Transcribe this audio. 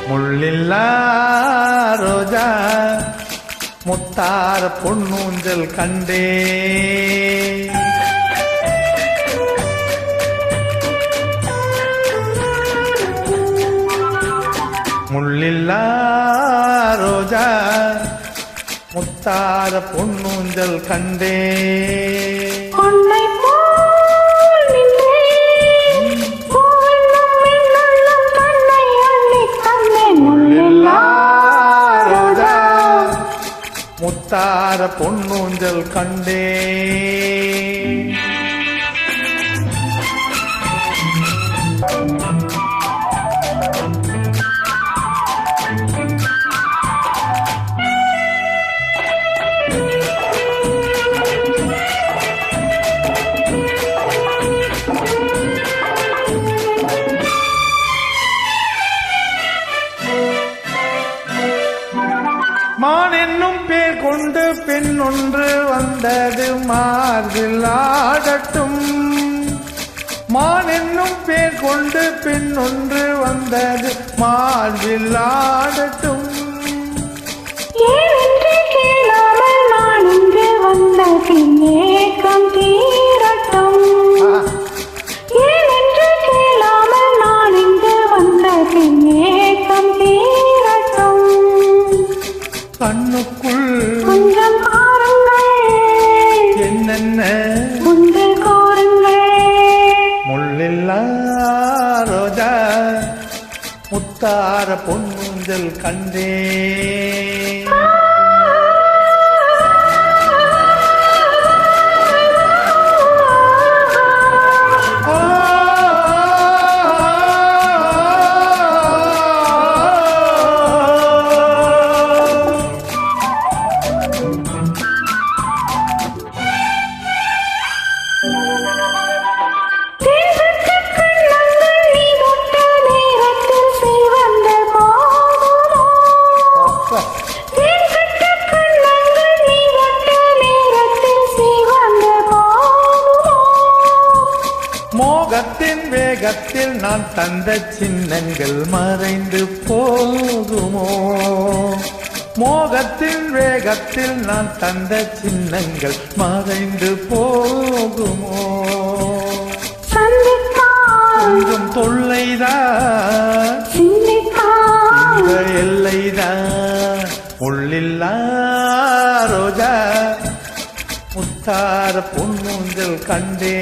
முள்ளில்லா ரோஜா முத்தார பொன்னூஞ்சல் கண்டே முள்ளில்லா ரோஜா முத்தார பொன்னூஞ்சல் கண்டே முத்தார பொன்னூஞ்சல் கண்டே மான் என்னும் பேர் கொண்டு பெண் ஒன்று வந்தது மார்பில் ஆடட்டும். மான் என்னும் பேர் கொண்டு பெண் ஒன்று வந்தது மார்பில் ஆடட்டும். ஏனென்று கேளாமல் நான் இங்கு வந்த ஏக்கம் தீரட்டும். ஏனென்று கேளாமல் நான் இங்கு வந்த ஏக்கம் தீரட்டும். கண்ணுக்குள் கொஞ்சம் பாருங்கள், என்னென்ன உண்டு கோருங்கள். முள்ளில்லா ரோஜா முத்தார பொன்னூஞ்சல் கண்டே மோகத்தின் வேகத்தில் நான் தந்த சின்னங்கள் மறைந்து போகுமோ? மோகத்தின் வேகத்தில் நான் தந்த சின்னங்கள் மறைந்து போகுமோ? கொஞ்சம் தொல்லைதான் இந்த எல்லைதான். முள்ளில்லா ரோஜா முத்தார பொன்னூஞ்சல் கண்டே